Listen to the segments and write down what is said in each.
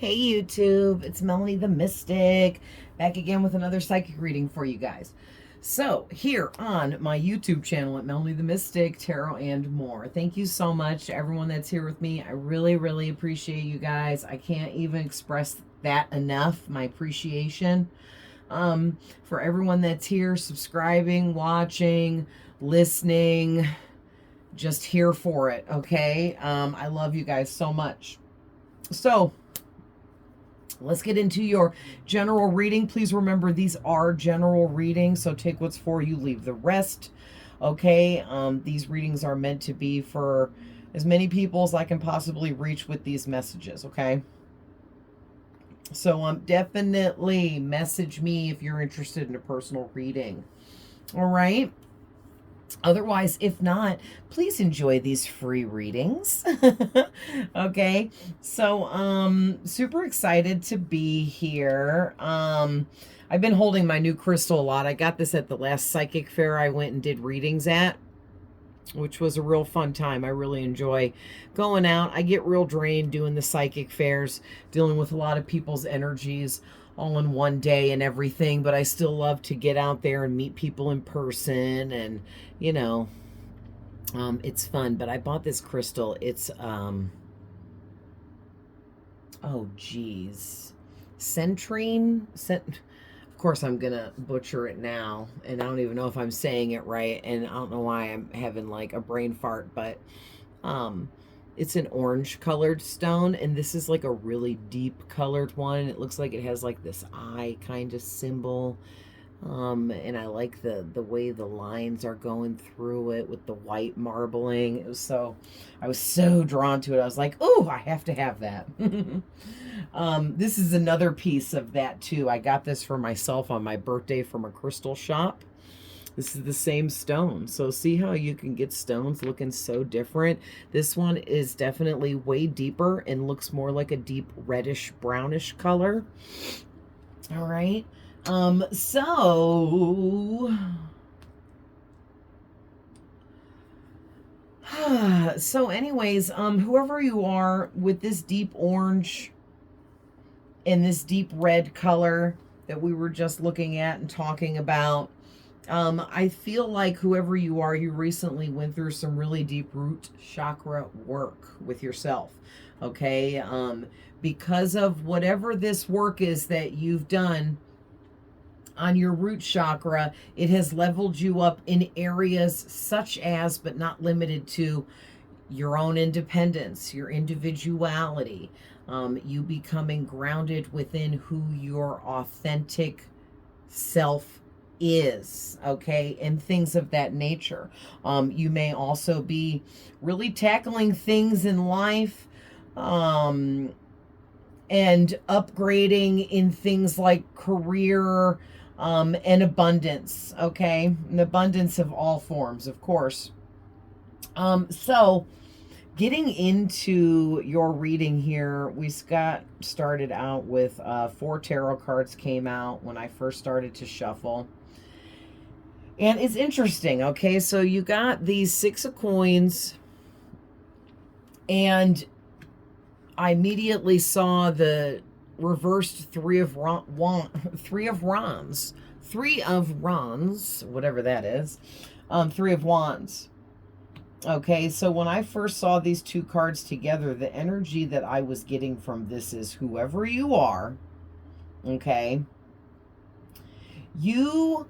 Hey YouTube, it's Melanie the Mystic, back again with another psychic reading for you guys. So, here on my YouTube channel at Melanie the Mystic, Tarot and More. Thank you so much to everyone that's here with me. I really, really appreciate you guys. I can't even express that enough, my appreciation. For everyone that's here, subscribing, watching, listening, just here for it, okay? I love you guys so much. So, let's get into your general reading. Please remember these are general readings, so take what's for you, leave the rest. Okay, these readings are meant to be for as many people as I can possibly reach with these messages, okay? So definitely message me if you're interested in a personal reading. All right. Otherwise, if not, please enjoy these free readings. Okay. So, super excited to be here. I've been holding my new crystal a lot. I got this at the last psychic fair I went and did readings at, which was a real fun time. I really enjoy going out. I get real drained doing the psychic fairs, dealing with a lot of people's energies all in one day and everything, but I still love to get out there and meet people in person, and you know, it's fun. But I bought this crystal. It's oh geez, centrine. Of course I'm gonna butcher it now, and I don't even know if I'm saying it right, and I don't know why I'm having like a brain fart, but um it's an orange colored stone, and this is like a really deep colored one. It looks like it has like this eye kind of symbol. And I like the way the lines are going through it with the white marbling. I was so drawn to it. I was like, oh, I have to have that. This is another piece of that too. I got this for myself on my birthday from a crystal shop. This is the same stone. So see how you can get stones looking so different? This one is definitely way deeper and looks more like a deep reddish brownish color. All right. So anyways, whoever you are with this deep orange and this deep red color that we were just looking at and talking about, I feel like whoever you are, you recently went through some really deep root chakra work with yourself, okay? Because of whatever this work is that you've done on your root chakra, it has leveled you up in areas such as, but not limited to, your own independence, your individuality, you becoming grounded within who your authentic self is, okay, and things of that nature. You may also be really tackling things in life, and upgrading in things like career, and abundance, okay, an abundance of all forms, of course. So getting into your reading here, we got started out with 4 tarot cards came out when I first started to shuffle. And it's interesting, okay? So you got these 6 of coins, and I immediately saw the reversed three of wands, whatever that is. 3 of wands. Okay, so when I first saw these 2 cards together, the energy that I was getting from this is, whoever you are, okay, you're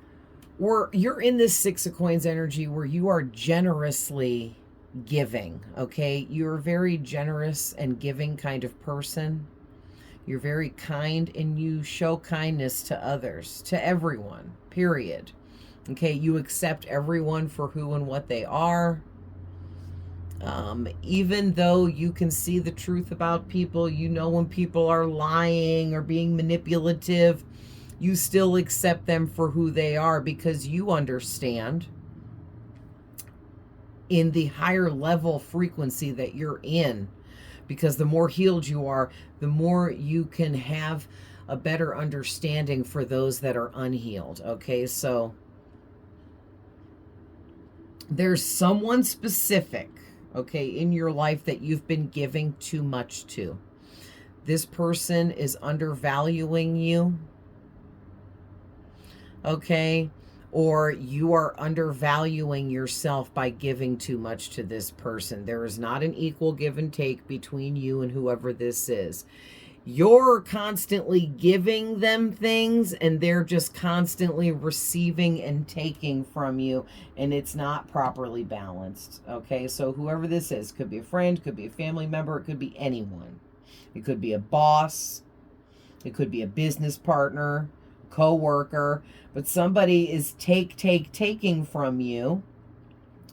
in this 6 of coins energy where you are generously giving, okay? You're a very generous and giving kind of person. You're very kind, and you show kindness to others, to everyone, period. Okay, you accept everyone for who and what they are. Even though you can see the truth about people, you know when people are lying or being manipulative, you still accept them for who they are, because you understand in the higher level frequency that you're in, because the more healed you are, the more you can have a better understanding for those that are unhealed, okay? So there's someone specific, okay, in your life that you've been giving too much to. this person is undervaluing you, okay? Or you are undervaluing yourself by giving too much to this person. There is not an equal give and take between you and whoever this is. You're constantly giving them things and they're just constantly receiving and taking from you, and it's not properly balanced. Okay, so whoever this is, could be a friend, could be a family member, it could be anyone. It could be a boss, it could be a business partner, co-worker, but somebody is taking from you,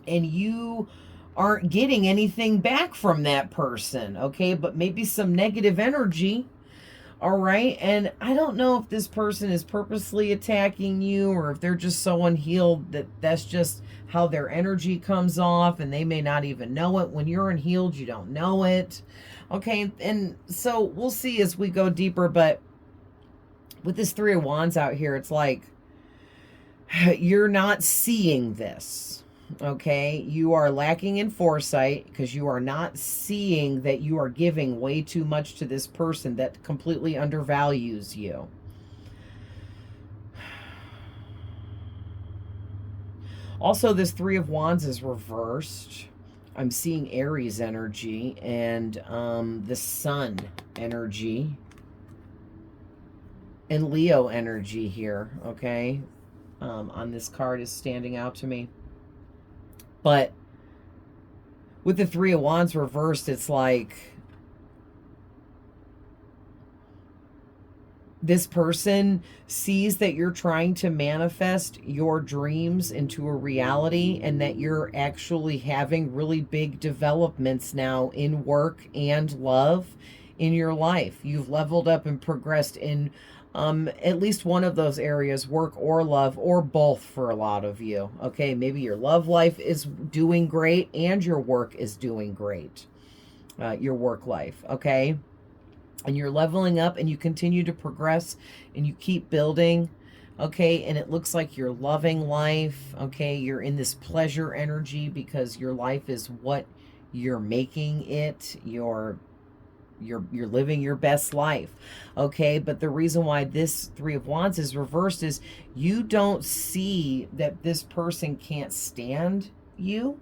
and you aren't getting anything back from that person, okay? But maybe some negative energy, all right? And I don't know if this person is purposely attacking you or if they're just so unhealed that that's just how their energy comes off, and they may not even know it. When you're unhealed, you don't know it, okay? And so we'll see as we go deeper, but with this Three of Wands out here, it's like you're not seeing this. Okay, you are lacking in foresight because you are not seeing that you are giving way too much to this person that completely undervalues you. Also, this Three of Wands is reversed. I'm seeing Aries energy and the Sun energy and Leo energy here, okay? On this card is standing out to me. But with the Three of Wands reversed, it's like this person sees that you're trying to manifest your dreams into a reality, and that you're actually having really big developments now in work and love in your life. You've leveled up and progressed in at least one of those areas, work or love, or both for a lot of you. Okay, maybe your love life is doing great and your work is doing great. Your work life, okay? And you're leveling up and you continue to progress and you keep building, okay? And it looks like you're loving life, okay? You're in this pleasure energy because your life is what you're making it. You're living your best life, okay? But the reason why this Three of Wands is reversed is you don't see that this person can't stand you.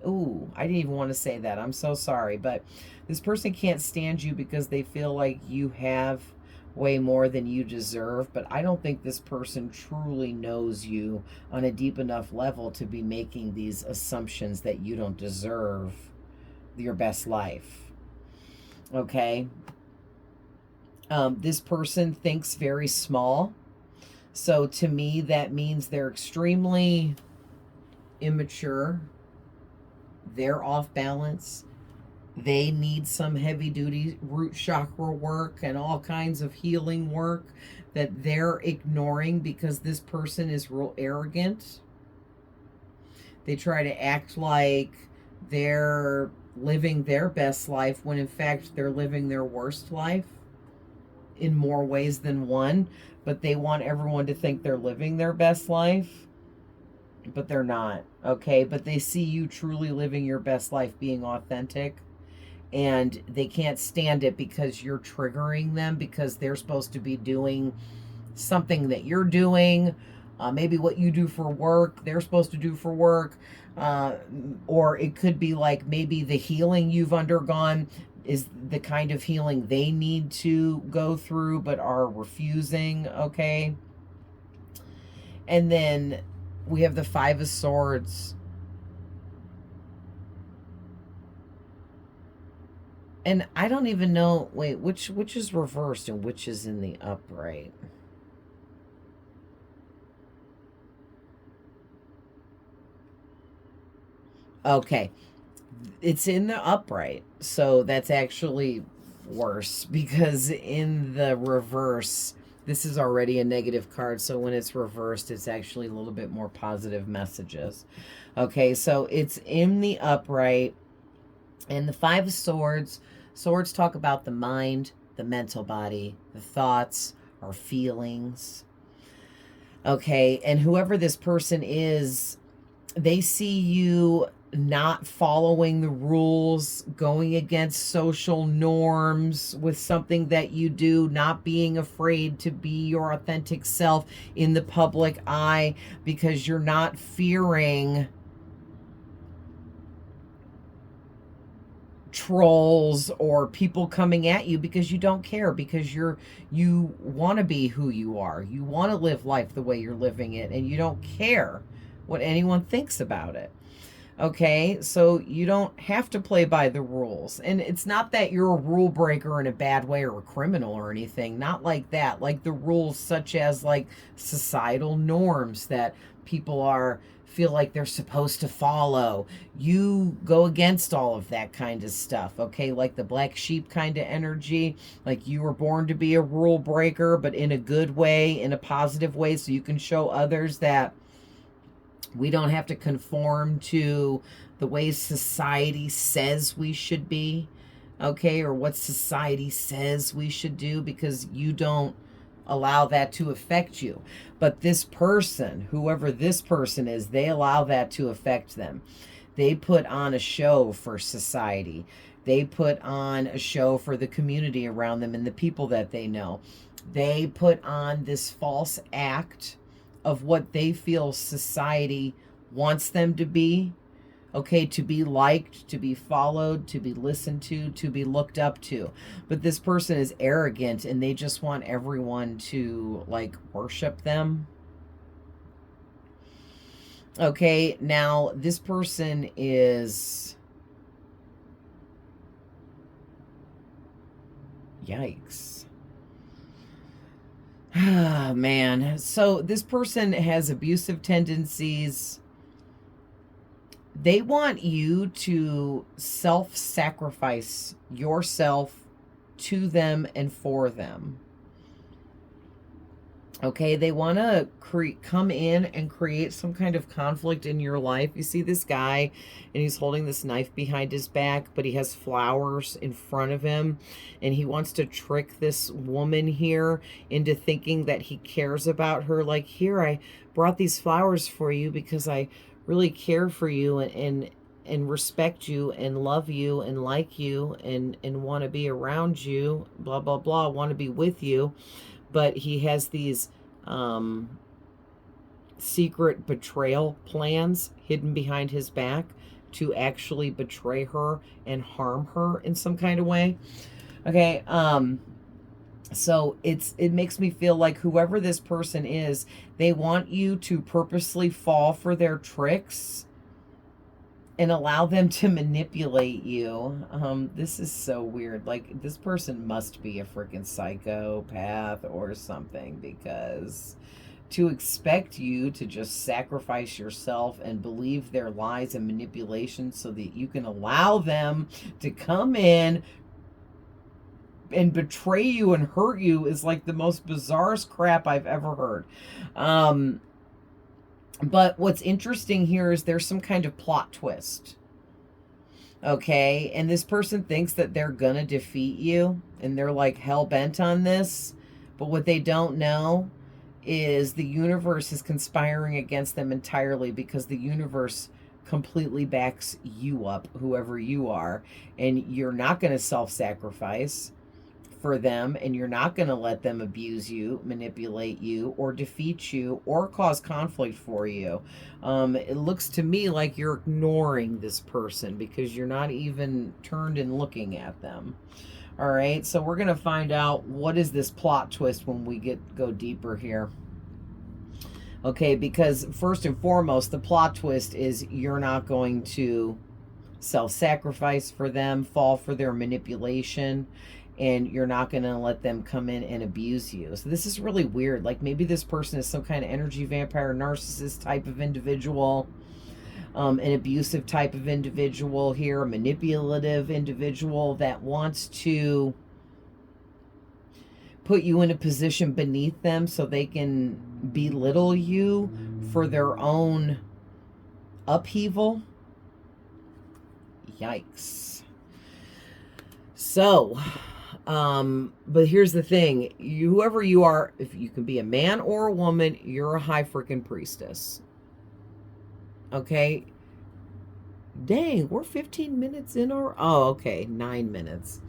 Ooh, I didn't even want to say that. I'm so sorry. But this person can't stand you because they feel like you have way more than you deserve. But I don't think this person truly knows you on a deep enough level to be making these assumptions that you don't deserve your best life. Okay, this person thinks very small. So to me, that means they're extremely immature. They're off balance. They need some heavy duty root chakra work and all kinds of healing work that they're ignoring because this person is real arrogant. They try to act like they're living their best life when in fact they're living their worst life in more ways than one, but they want everyone to think they're living their best life, but they're not, okay? But they see you truly living your best life, being authentic, and they can't stand it because you're triggering them because they're supposed to be doing something that you're doing. Maybe what you do for work, they're supposed to do for work. Or it could be like maybe the healing you've undergone is the kind of healing they need to go through but are refusing, okay? And then we have the Five of Swords. And I don't even know, wait, which is reversed and which is in the upright? Okay, it's in the upright, so that's actually worse because in the reverse, this is already a negative card, so when it's reversed, it's actually a little bit more positive messages. Okay, so it's in the upright, and the Five of Swords. Swords talk about the mind, the mental body, the thoughts, our feelings. Okay, and whoever this person is, they see you not following the rules, going against social norms with something that you do, not being afraid to be your authentic self in the public eye because you're not fearing trolls or people coming at you, because you don't care, because you want to be who you are. You want to live life the way you're living it, and you don't care what anyone thinks about it. Okay, so you don't have to play by the rules. And it's not that you're a rule breaker in a bad way or a criminal or anything. Not like that. Like the rules such as like societal norms that people feel like they're supposed to follow. You go against all of that kind of stuff, okay? Like the black sheep kind of energy. Like you were born to be a rule breaker, but in a good way, in a positive way, so you can show others that we don't have to conform to the way society says we should be, okay, or what society says we should do, because you don't allow that to affect you. But this person, whoever this person is, they allow that to affect them. They put on a show for society. They put on a show for the community around them and the people that they know. They put on this false act of what they feel society wants them to be, okay, to be liked, to be followed, to be listened to be looked up to. But this person is arrogant and they just want everyone to like worship them. Okay, now this person is, yikes. Ah, man. So this person has abusive tendencies. They want you to self-sacrifice yourself to them and for them. Okay, they want to come in and create some kind of conflict in your life. You see this guy, and he's holding this knife behind his back, but he has flowers in front of him, and he wants to trick this woman here into thinking that he cares about her. Like, here, I brought these flowers for you because I really care for you and respect you and love you and like you and want to be around you, blah, blah, blah, want to be with you. But he has these secret betrayal plans hidden behind his back to actually betray her and harm her in some kind of way. Okay, so it makes me feel like whoever this person is, they want you to purposely fall for their tricks and allow them to manipulate you. This is so weird. Like, this person must be a freaking psychopath or something, because to expect you to just sacrifice yourself and believe their lies and manipulations so that you can allow them to come in and betray you and hurt you is like the most bizarrest crap I've ever heard. But what's interesting here is there's some kind of plot twist. Okay, and this person thinks that they're gonna defeat you, and they're like hell-bent on this. But what they don't know is the universe is conspiring against them entirely, because the universe completely backs you up, whoever you are, and you're not gonna self-sacrifice for them, and you're not going to let them abuse you, manipulate you, or defeat you, or cause conflict for you. It looks to me like you're ignoring this person because you're not even turned and looking at them. All right, so we're going to find out what is this plot twist when we go deeper here. Okay, because first and foremost, the plot twist is you're not going to self-sacrifice for them, fall for their manipulation, and you're not going to let them come in and abuse you. So this is really weird. Like, maybe this person is some kind of energy vampire, narcissist type of individual, an abusive type of individual here, a manipulative individual that wants to put you in a position beneath them so they can belittle you for their own upheaval. Yikes. So, but here's the thing. Whoever you are, if you can be a man or a woman, you're a high freaking priestess. Okay? Dang, we're 15 minutes in our... Oh, okay, 9 minutes.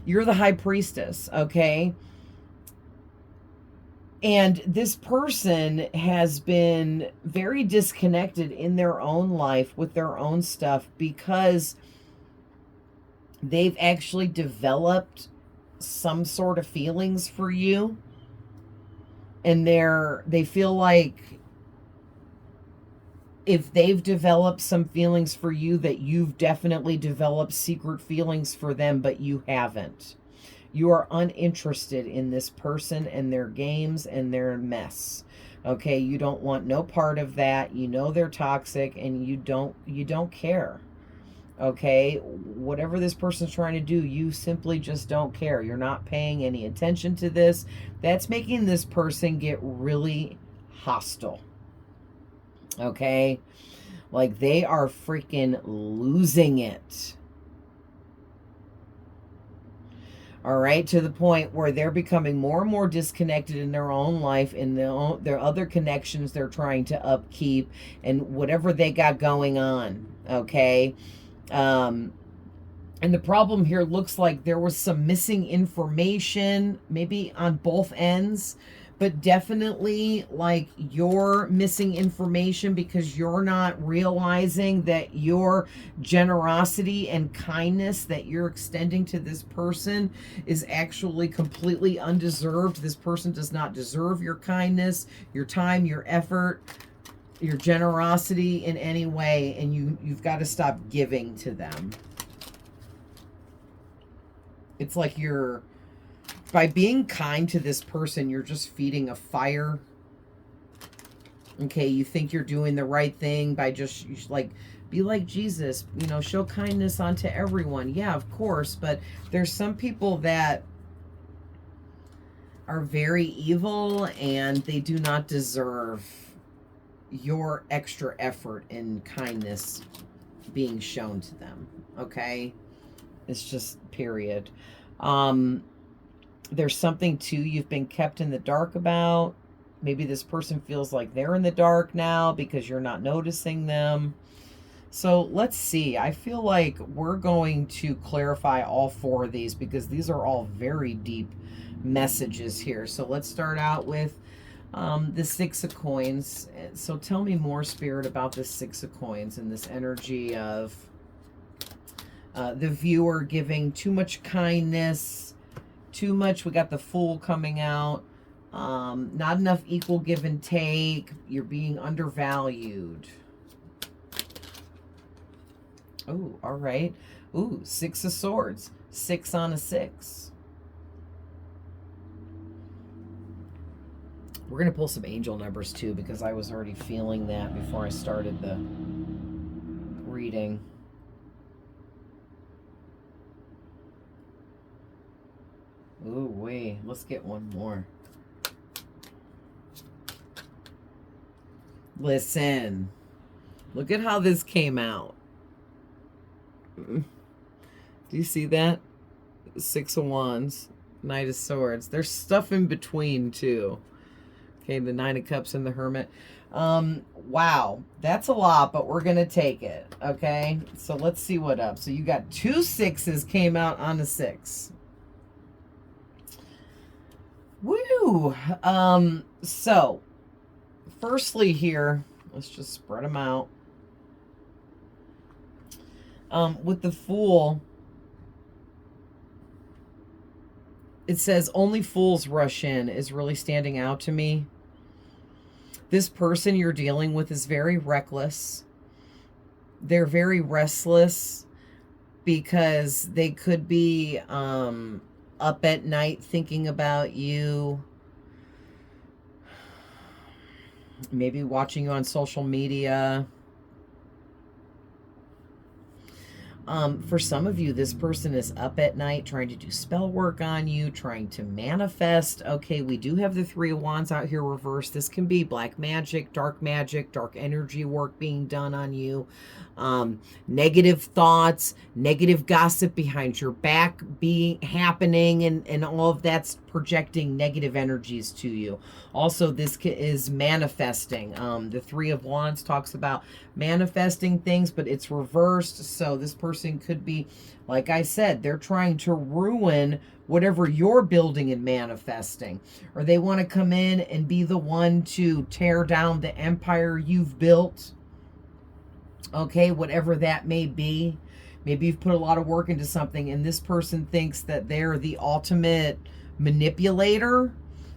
You're the high priestess, okay? And this person has been very disconnected in their own life with their own stuff because they've actually developed some sort of feelings for you. And they feel like if they've developed some feelings for you, that you've definitely developed secret feelings for them, but you haven't. You are uninterested in this person and their games and their mess. Okay, you don't want no part of that. You know they're toxic and you don't care. Okay, whatever this person's trying to do, you simply just don't care. You're not paying any attention to this. That's making this person get really hostile. Okay, like they are freaking losing it. All right, to the point where they're becoming more and more disconnected in their own life, in their other connections they're trying to upkeep, and whatever they got going on. Okay, and the problem here looks like there was some missing information, maybe on both ends, but definitely like you're missing information because you're not realizing that your generosity and kindness that you're extending to this person is actually completely undeserved. This person does not deserve your kindness, your time, your effort, your generosity in any way, and you've got to stop giving to them. It's like by being kind to this person, you're just feeding a fire. Okay, you think you're doing the right thing by just, like, be like Jesus, show kindness onto everyone. Yeah, of course, but there's some people that are very evil and they do not deserve your extra effort and kindness being shown to them. Okay? It's just period. There's something too you've been kept in the dark about. Maybe this person feels like they're in the dark now because you're not noticing them. So let's see. I feel like we're going to clarify all 4 of these because these are all very deep messages here. So let's start out with the 6 of coins. So tell me more, Spirit, about this 6 of coins and this energy of the viewer giving too much kindness, too much. We got the Fool coming out. Not enough equal give and take. You're being undervalued. Oh, all right. Ooh, 6 of Swords. 6 on a 6. We're going to pull some angel numbers too because I was already feeling that before I started the reading. Ooh, wait. Let's get one more. Listen. Look at how this came out. Do you see that? 6 of Wands. Knight of Swords. There's stuff in between, too. Okay, the 9 of Cups and the Hermit. Wow. That's a lot, but we're going to take it. Okay? So let's see what up. So you got 2 6s came out on a 6. Woo! So, firstly here, let's just spread them out. With the Fool, it says, only fools rush in, is really standing out to me. This person you're dealing with is very reckless. They're very restless because they could be up at night thinking about you. Maybe watching you on social media. For some of you, this person is up at night trying to do spell work on you, trying to manifest. Okay, we do have the 3 of Wands out here reversed. This can be black magic, dark energy work being done on you. negative thoughts, negative gossip behind your back being happening, and all of that's projecting negative energies to you. Also, this is manifesting. The Three of Wands talks about manifesting things, but it's reversed. So this person could be, like I said, they're trying to ruin whatever you're building and manifesting, or they want to come in and be the one to tear down the empire you've built. Okay, whatever that may be. Maybe you've put a lot of work into something and this person thinks that they're the ultimate manipulator,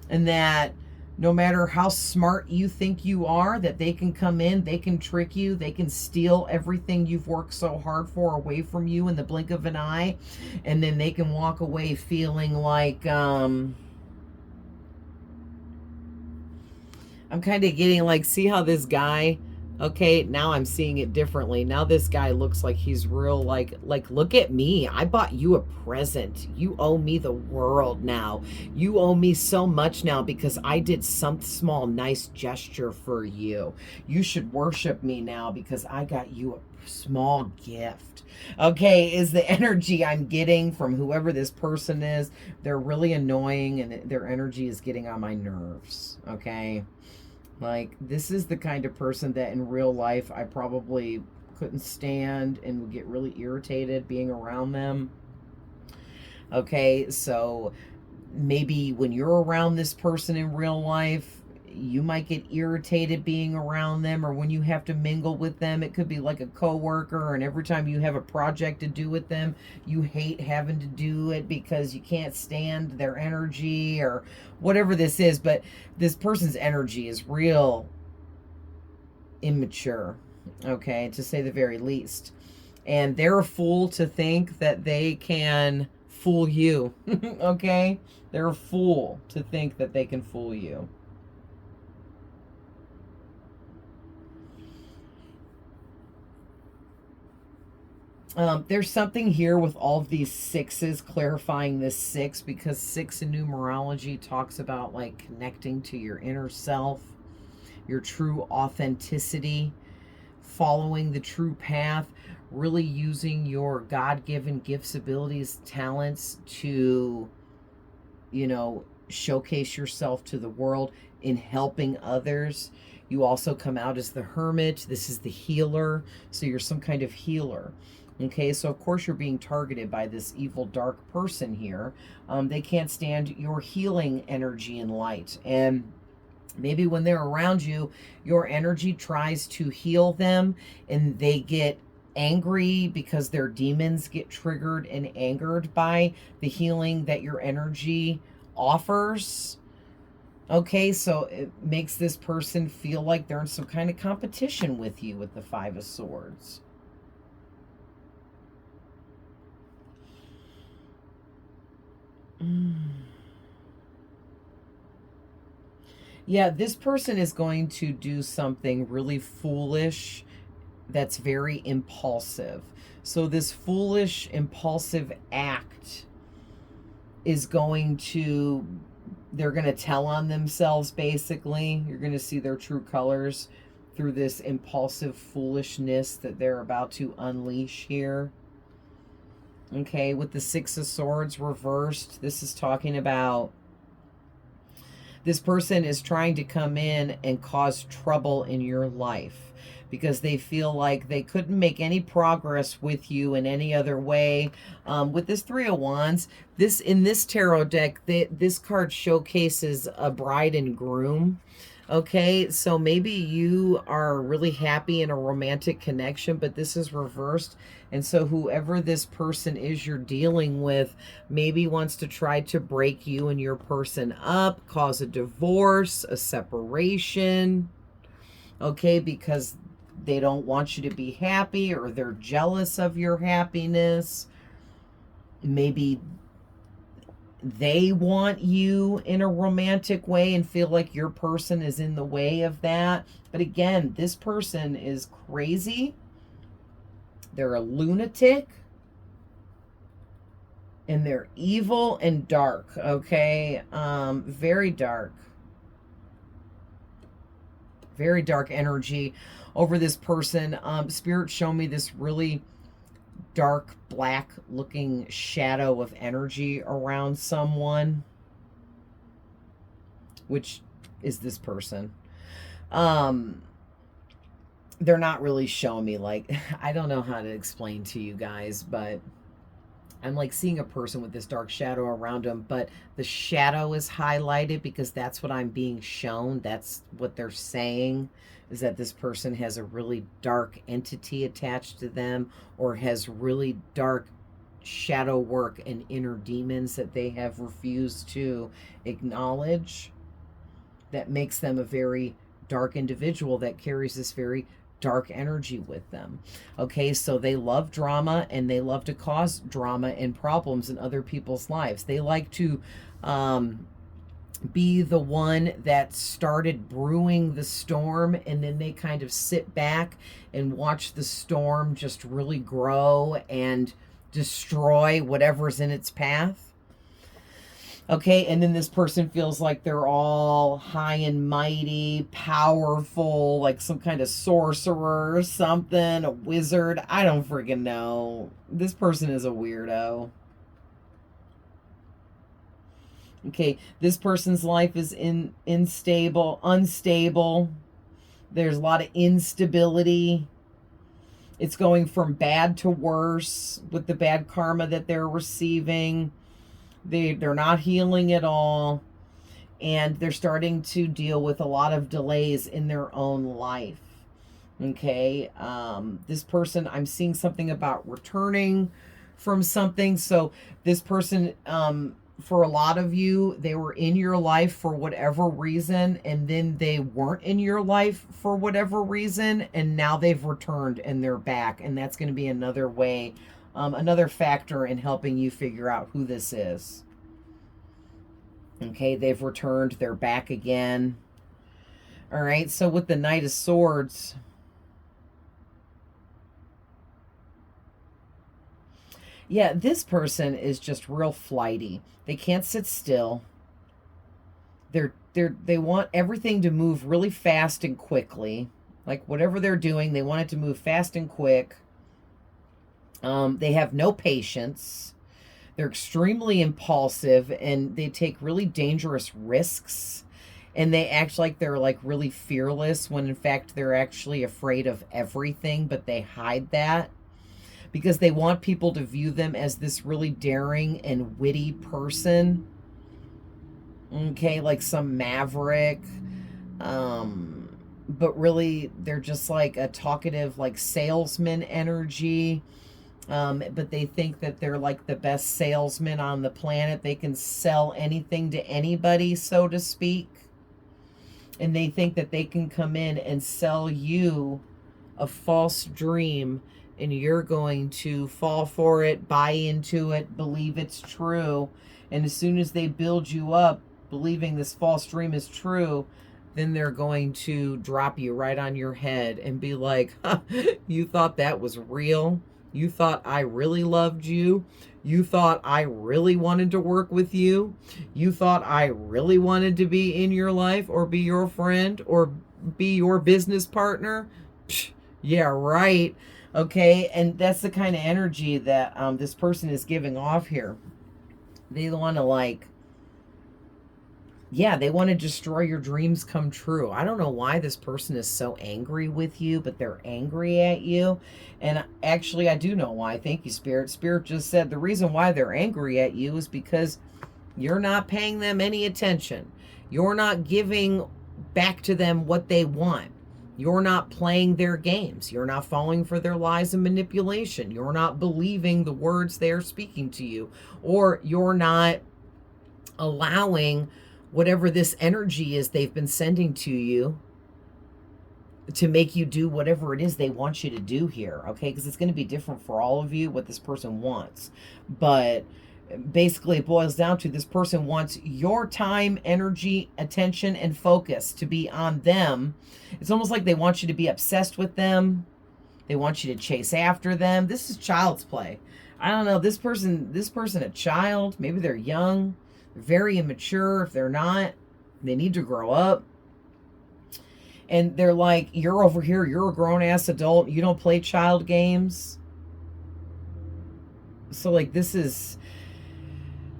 and that no matter how smart you think you are, that they can come in, they can trick you, they can steal everything you've worked so hard for away from you in the blink of an eye, and then they can walk away feeling like, I'm kind of getting like, see how this guy, okay, now I'm seeing it differently. Now this guy looks like he's real, like, look at me. I bought you a present. You owe me the world now. You owe me so much now because I did some small, nice gesture for you. You should worship me now because I got you a small gift. Okay, is the energy I'm getting from whoever this person is. They're really annoying and their energy is getting on my nerves, okay? Like, this is the kind of person that in real life I probably couldn't stand and would get really irritated being around them. Okay, so maybe when you're around this person in real life, you might get irritated being around them, or when you have to mingle with them, it could be like a coworker, and every time you have a project to do with them, you hate having to do it because you can't stand their energy or whatever this is. But this person's energy is real immature, okay, to say the very least. And they're a fool to think that they can fool you, okay? They're a fool to think that they can fool you. There's something here with all of these sixes, clarifying this six, because six in numerology talks about like connecting to your inner self, your true authenticity, following the true path, really using your God-given gifts, abilities, talents to, you know, showcase yourself to the world in helping others. You also come out as the Hermit. This is the healer. So you're some kind of healer. Okay, so of course you're being targeted by this evil, dark person here. They can't stand your healing energy and light. And maybe when they're around you, your energy tries to heal them and they get angry because their demons get triggered and angered by the healing that your energy offers. Okay, so it makes this person feel like they're in some kind of competition with you with the Five of Swords. Yeah, this person is going to do something really foolish that's very impulsive. So this foolish, impulsive act is going to, they're going to tell on themselves, basically. You're going to see their true colors through this impulsive foolishness that they're about to unleash here. Okay, with the Six of Swords reversed, this is talking about this person is trying to come in and cause trouble in your life because they feel like they couldn't make any progress with you in any other way. With this Three of Wands, in this tarot deck, this card showcases a bride and groom. Okay, so maybe you are really happy in a romantic connection, but this is reversed. And so whoever this person is you're dealing with maybe wants to try to break you and your person up, cause a divorce, a separation. Okay, because they don't want you to be happy or they're jealous of your happiness. Maybe they want you in a romantic way and feel like your person is in the way of that. But again, this person is crazy. They're a lunatic. And they're evil and dark, okay? Very dark. very dark energy over this person. Spirit show me this really dark black looking shadow of energy around someone, which is this person. They're not really showing me, like, I don't know how to explain to you guys, but I'm like seeing a person with this dark shadow around them, but the shadow is highlighted because that's what I'm being shown. That's what they're saying, is that this person has a really dark entity attached to them, or has really dark shadow work and inner demons that they have refused to acknowledge, that makes them a very dark individual that carries this very dark energy with them. Okay, so they love drama, and they love to cause drama and problems in other people's lives. They like to be the one that started brewing the storm, and then they kind of sit back and watch the storm just really grow and destroy whatever's in its path. Okay, and then this person feels like they're all high and mighty, powerful, like some kind of sorcerer or something, a wizard. I don't freaking know. This person is a weirdo. Okay, this person's life is unstable. There's a lot of instability. It's going from bad to worse with the bad karma that they're receiving. They're not healing at all, and they're starting to deal with a lot of delays in their own life. Okay, this person, I'm seeing something about returning from something. So this person, for a lot of you, they were in your life for whatever reason, and then they weren't in your life for whatever reason, and now they've returned and they're back, and that's going to be another way, another factor in helping you figure out who this is. Okay, they've returned, they're back again. All right, so with the Knight of Swords, yeah, this person is just real flighty. They can't sit still. They want everything to move really fast and quickly. Like whatever they're doing, they want it to move fast and quick. They have no patience. They're extremely impulsive, and they take really dangerous risks. And they act like they're like really fearless, when in fact they're actually afraid of everything, but they hide that because they want people to view them as this really daring and witty person. Okay, like some maverick. But really they're just like a talkative, like salesman energy. But they think that they're like the best salesman on the planet. They can sell anything to anybody, so to speak. And they think that they can come in and sell you a false dream, and you're going to fall for it, buy into it, believe it's true. And as soon as they build you up believing this false dream is true, then they're going to drop you right on your head and be like, huh, you thought that was real? You thought I really loved you? You thought I really wanted to work with you? You thought I really wanted to be in your life, or be your friend, or be your business partner? Psh, yeah, right. Okay, and that's the kind of energy that this person is giving off here. They want to like, yeah, they want to destroy your dreams come true. I don't know why this person is so angry with you, but they're angry at you. And actually, I do know why. Thank you, Spirit. Spirit just said the reason why they're angry at you is because you're not paying them any attention. You're not giving back to them what they want. You're not playing their games. You're not falling for their lies and manipulation. You're not believing the words they're speaking to you. Or you're not allowing whatever this energy is they've been sending to you to make you do whatever it is they want you to do here, okay? Because it's going to be different for all of you what this person wants. But basically it boils down to this person wants your time, energy, attention, and focus to be on them. It's almost like they want you to be obsessed with them. They want you to chase after them. This is child's play. I don't know, this person a child, maybe they're young, very immature. If they're not, they need to grow up. And they're like, you're over here, you're a grown-ass adult, you don't play child games. So like this is...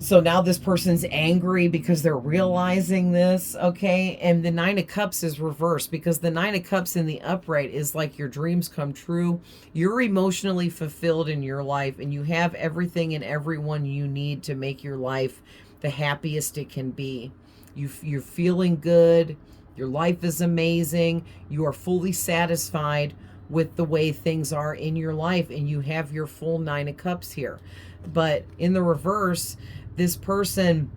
So now this person's angry because they're realizing this, okay? And the Nine of Cups is reversed, because the Nine of Cups in the upright is like your dreams come true. You're emotionally fulfilled in your life, and you have everything and everyone you need to make your life the happiest it can be. You're feeling good. Your life is amazing. You are fully satisfied with the way things are in your life, and you have your full Nine of Cups here. But in the reverse, this person,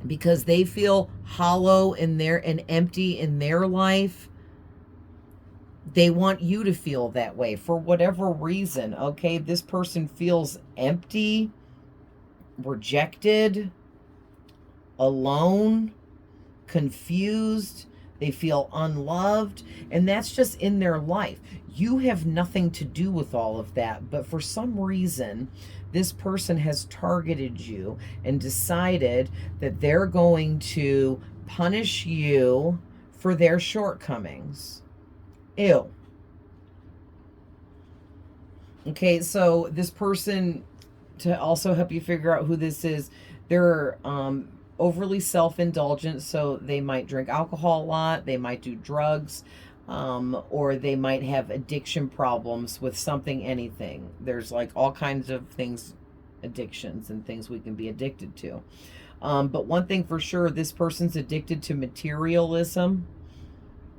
because they feel hollow in their and empty in their life, they want you to feel that way for whatever reason, okay? This person feels empty, rejected, alone, confused. They feel unloved, and that's just in their life. You have nothing to do with all of that, but for some reason, this person has targeted you and decided that they're going to punish you for their shortcomings. Ew. Okay, so this person, to also help you figure out who this is, they're overly self-indulgent, so they might drink alcohol a lot, they might do drugs, or they might have addiction problems with something, anything. There's like all kinds of things, addictions and things we can be addicted to. But one thing for sure, this person's addicted to materialism.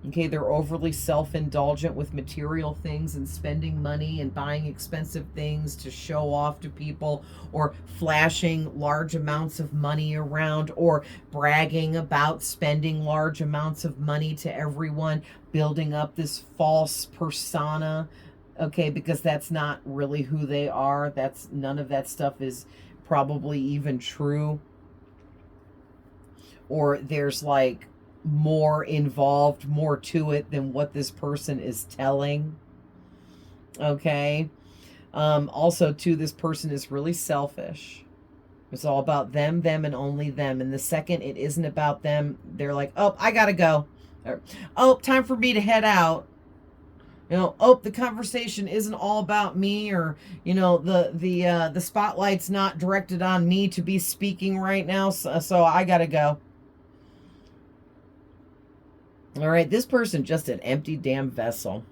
Okay, they're overly self-indulgent with material things and spending money and buying expensive things to show off to people, or flashing large amounts of money around, or bragging about spending large amounts of money to everyone, building up this false persona, okay, because that's not really who they are. That's none of that stuff is probably even true. Or there's like more involved, more to it than what this person is telling. Okay. Also, too, this person is really selfish. It's all about them, and only them. And the second it isn't about them, they're like, oh, I gotta go. Or, oh, time for me to head out. You know, oh, the conversation isn't all about me, or, you know, the spotlight's not directed on me to be speaking right now, so I gotta go. All right, this person just an empty damn vessel.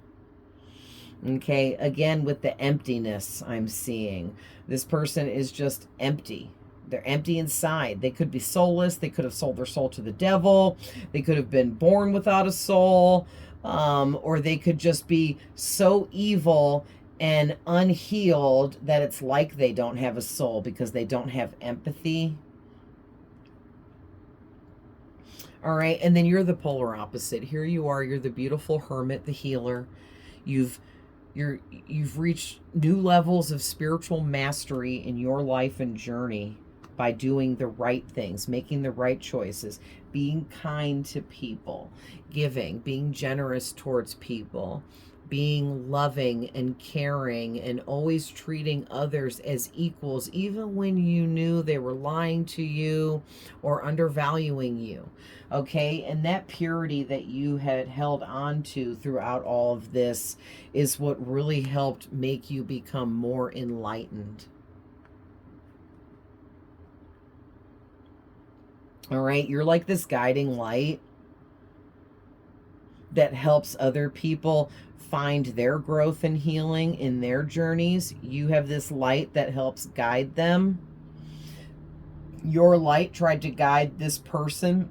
Okay, again, with the emptiness I'm seeing. This person is just empty. They're empty inside. They could be soulless. They could have sold their soul to the devil. They could have been born without a soul. Or they could just be so evil and unhealed that it's like they don't have a soul because they don't have empathy. All right, and then you're the polar opposite. Here you are, you're the beautiful hermit, the healer. You've reached new levels of spiritual mastery in your life and journey by doing the right things, making the right choices, being kind to people, giving, being generous towards people, being loving and caring, and always treating others as equals, even when you knew they were lying to you or undervaluing you. Okay, and that purity that you had held on to throughout all of this is what really helped make you become more enlightened. All right, you're like this guiding light that helps other people find their growth and healing in their journeys. You have this light that helps guide them. Your light tried to guide this person,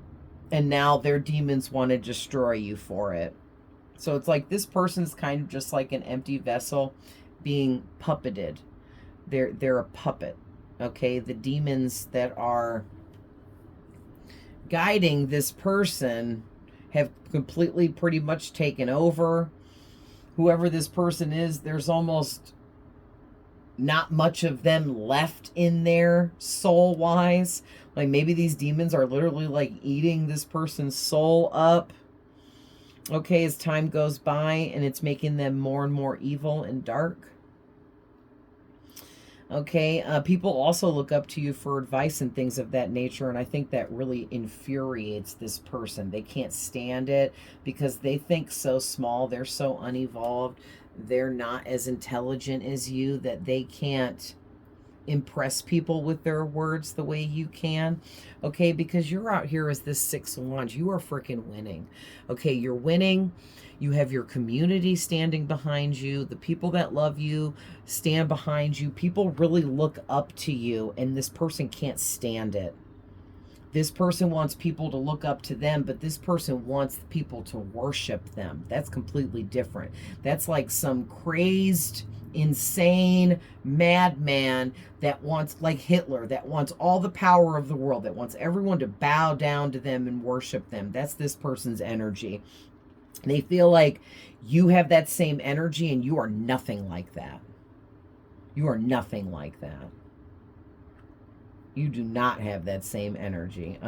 and now their demons want to destroy you for it. So it's like this person's kind of just like an empty vessel being puppeted. They're a puppet. Okay, the demons that are guiding this person have completely pretty much taken over. Whoever this person is, there's almost not much of them left in there soul-wise. Like maybe these demons are literally like eating this person's soul up. Okay, as time goes by, and it's making them more and more evil and dark. Okay, people also look up to you for advice and things of that nature, and I think that really infuriates this person. They can't stand it because they think so small, they're so unevolved, they're not as intelligent as you, that they can't impress people with their words the way you can. Okay, because you're out here as this Six of Wands. You are freaking winning. Okay, you're winning. You have your community standing behind you. The people that love you stand behind you. People really look up to you, and this person can't stand it. This person wants people to look up to them, but this person wants people to worship them. That's completely different. That's like some crazed, insane madman that wants, like Hitler, that wants all the power of the world, that wants everyone to bow down to them and worship them. That's this person's energy. They feel like you have that same energy, and you are nothing like that. You are nothing like that. You do not have that same energy.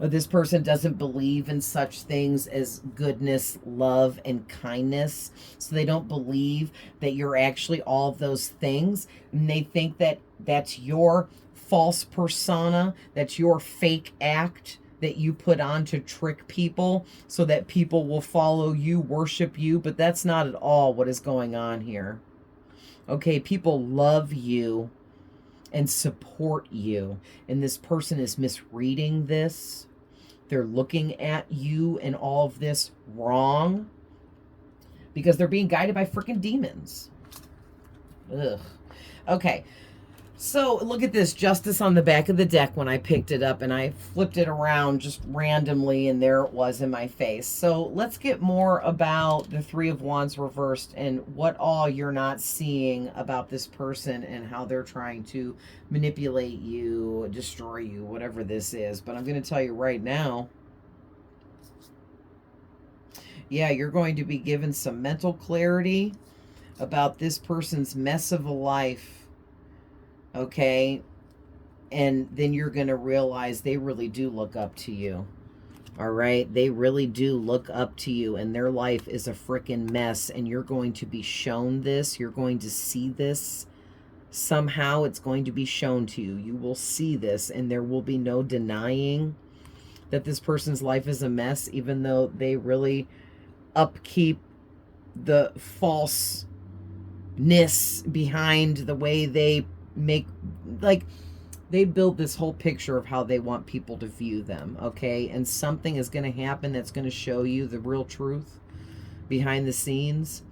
This person doesn't believe in such things as goodness, love, and kindness. So they don't believe that you're actually all of those things. And they think that that's your false persona, that's your fake act that you put on to trick people so that people will follow you, worship you. But that's not at all what is going on here. Okay, people love you and support you. And this person is misreading this. They're looking at you and all of this wrong because they're being guided by freaking demons. Ugh. Okay. So look at this, Justice on the back of the deck when I picked it up, and I flipped it around just randomly, and there it was in my face. So let's get more about the Three of Wands reversed and what all you're not seeing about this person and how they're trying to manipulate you, destroy you, whatever this is. But I'm going to tell you right now, yeah, you're going to be given some mental clarity about this person's mess of a life. Okay, and then you're going to realize they really do look up to you. All right, they really do look up to you, and their life is a freaking mess, and you're going to be shown this. You're going to see this. Somehow it's going to be shown to you. You will see this, and there will be no denying that this person's life is a mess, even though they really upkeep the falseness behind the way they make, like, they build this whole picture of how they want people to view them. Okay, and something is going to happen that's going to show you the real truth behind the scenes,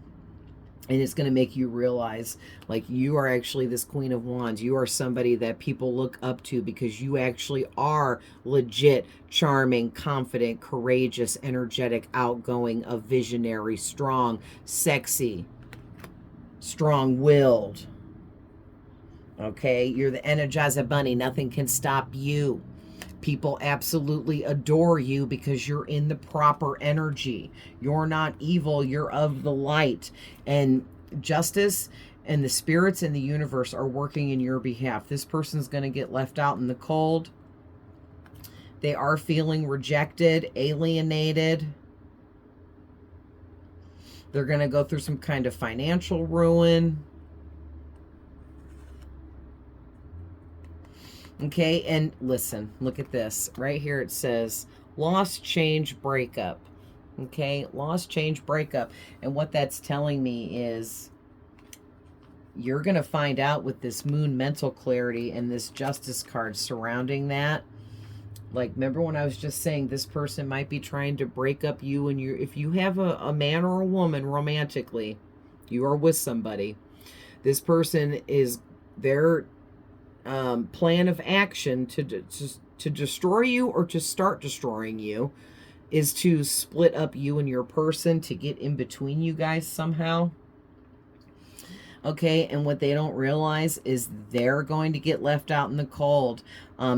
and it's going to make you realize, like, you are actually this Queen of Wands. You are somebody that people look up to because you actually are legit, charming, confident, courageous, energetic, outgoing, a visionary, strong, sexy, strong-willed. Okay, you're the Energizer Bunny. Nothing can stop you. People absolutely adore you because you're in the proper energy. You're not evil. You're of the light. And justice and the spirits in the universe are working in your behalf. This person's going to get left out in the cold. They are feeling rejected, alienated. They're going to go through some kind of financial ruin. Okay, and listen, look at this. Right here it says, lost, change, breakup. Okay, lost, change, breakup. And what that's telling me is you're going to find out with this moon mental clarity and this justice card surrounding that. Like, remember when I was just saying this person might be trying to break up you and you, if you have a man or a woman romantically, you are with somebody. This person is their plan of action to destroy you or to start destroying you is to split up you and your person, to get in between you guys somehow. Okay, and what they don't realize is they're going to get left out in the cold.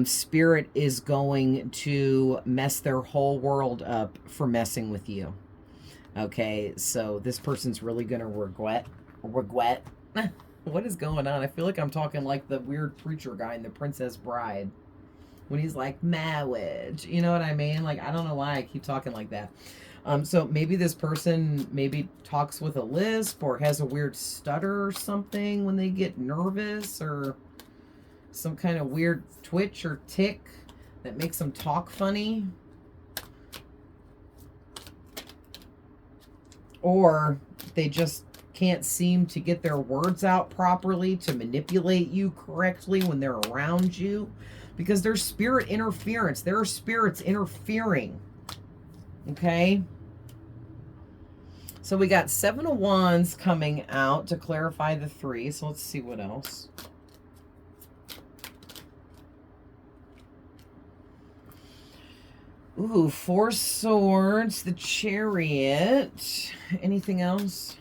Spirit is going to mess their whole world up for messing with you. Okay, so this person's really going to regret. What is going on? I feel like I'm talking like the weird preacher guy in The Princess Bride. When he's like, marriage. You know what I mean? Like, I don't know why I keep talking like that. So maybe this person maybe talks with a lisp or has a weird stutter or something when they get nervous, or some kind of weird twitch or tick that makes them talk funny. Or they just can't seem to get their words out properly to manipulate you correctly when they're around you, because there's spirit interference. There are spirits interfering. Okay? So we got 7 of Wands coming out to clarify the 3. So let's see what else. Ooh, 4 Swords, the Chariot. Anything else?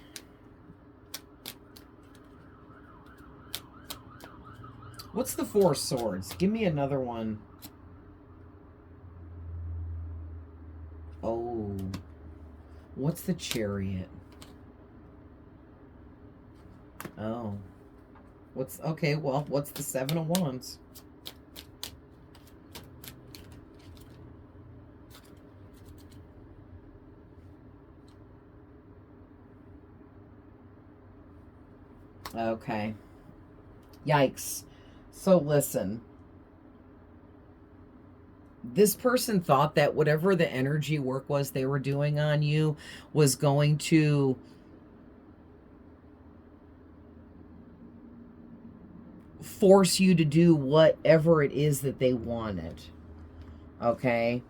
What's the 4 Swords? Give me another one. Oh. What's the Chariot? Oh. Okay, well, what's the 7 of Wands? Okay. Yikes. So listen. This person thought that whatever the energy work was they were doing on you was going to force you to do whatever it is that they wanted. Okay?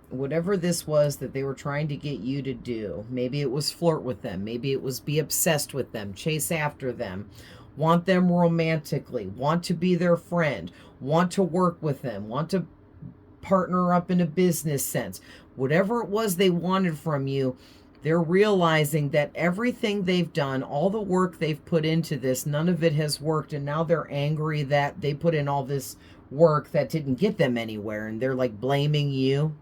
Whatever this was that they were trying to get you to do. Maybe it was flirt with them. Maybe it was be obsessed with them, chase after them, want them romantically, want to be their friend, want to work with them, want to partner up in a business sense. Whatever it was they wanted from you, they're realizing that everything they've done, all the work they've put into this, none of it has worked. And now they're angry that they put in all this work that didn't get them anywhere. And they're like blaming you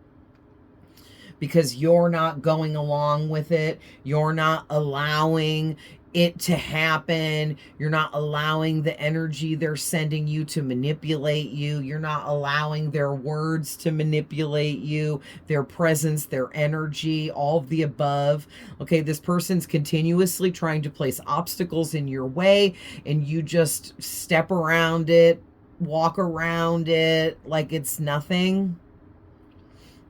because you're not going along with it. You're not allowing it to happen. You're not allowing the energy they're sending you to manipulate you. You're not allowing their words to manipulate you, their presence, their energy, all of the above. Okay, this person's continuously trying to place obstacles in your way, and you just step around it, walk around it like it's nothing.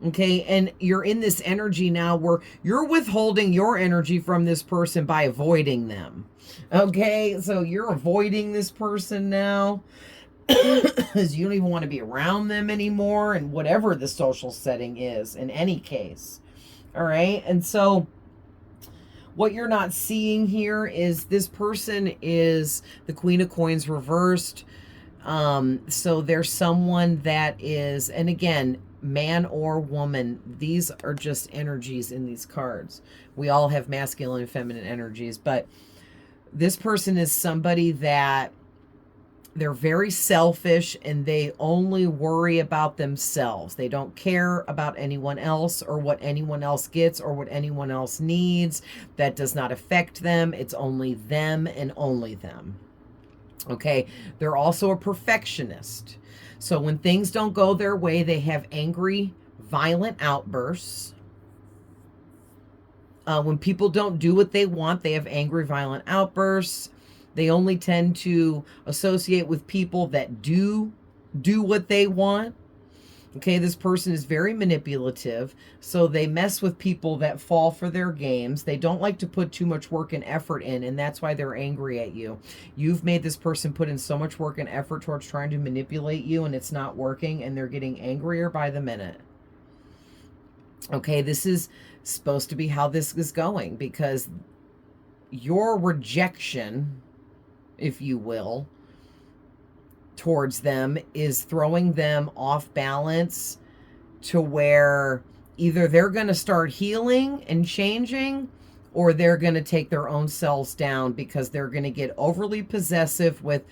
Okay, and you're in this energy now where you're withholding your energy from this person by avoiding them. Okay, so you're avoiding this person now because you don't even want to be around them anymore, and whatever the social setting is in any case. All right, and so what you're not seeing here is this person is the Queen of Coins reversed. So there's someone that is, and again, man or woman, these are just energies in these cards. We all have masculine and feminine energies, but this person is somebody that they're very selfish and they only worry about themselves. They don't care about anyone else or what anyone else gets or what anyone else needs. That does not affect them. It's only them and only them. Okay, they're also a perfectionist. So when things don't go their way, they have angry, violent outbursts. When people don't do what they want, they have angry, violent outbursts. They only tend to associate with people that do what they want. Okay, this person is very manipulative, so they mess with people that fall for their games. They don't like to put too much work and effort in, and that's why they're angry at you. You've made this person put in so much work and effort towards trying to manipulate you, and it's not working, and they're getting angrier by the minute. Okay, this is supposed to be how this is going, because your rejection, if you will, towards them is throwing them off balance to where either they're going to start healing and changing, or they're going to take their own selves down because they're going to get overly possessive with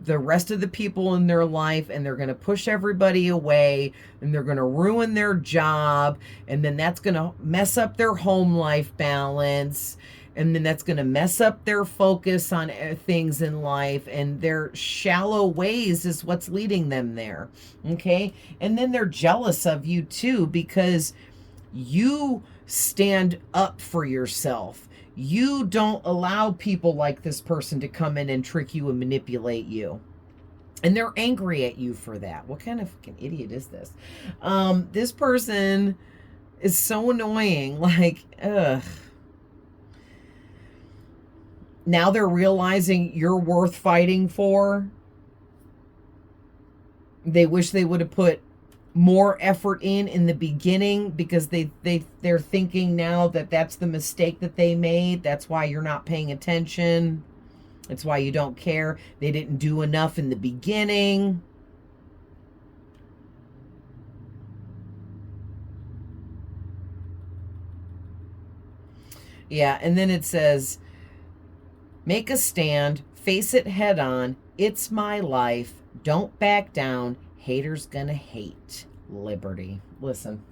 the rest of the people in their life, and they're going to push everybody away, and they're going to ruin their job, and then that's going to mess up their home life balance. And then that's going to mess up their focus on things in life, and their shallow ways is what's leading them there. Okay. And then they're jealous of you too, because you stand up for yourself. You don't allow people like this person to come in and trick you and manipulate you. And they're angry at you for that. What kind of fucking idiot is this? This person is so annoying. Like, ugh. Now they're realizing you're worth fighting for. They wish they would have put more effort in the beginning, because they're thinking now that that's the mistake that they made. That's why you're not paying attention. That's why you don't care. They didn't do enough in the beginning. Yeah, and then it says, make a stand, face it head on. It's my life. Don't back down. Haters gonna hate. Liberty. Listen,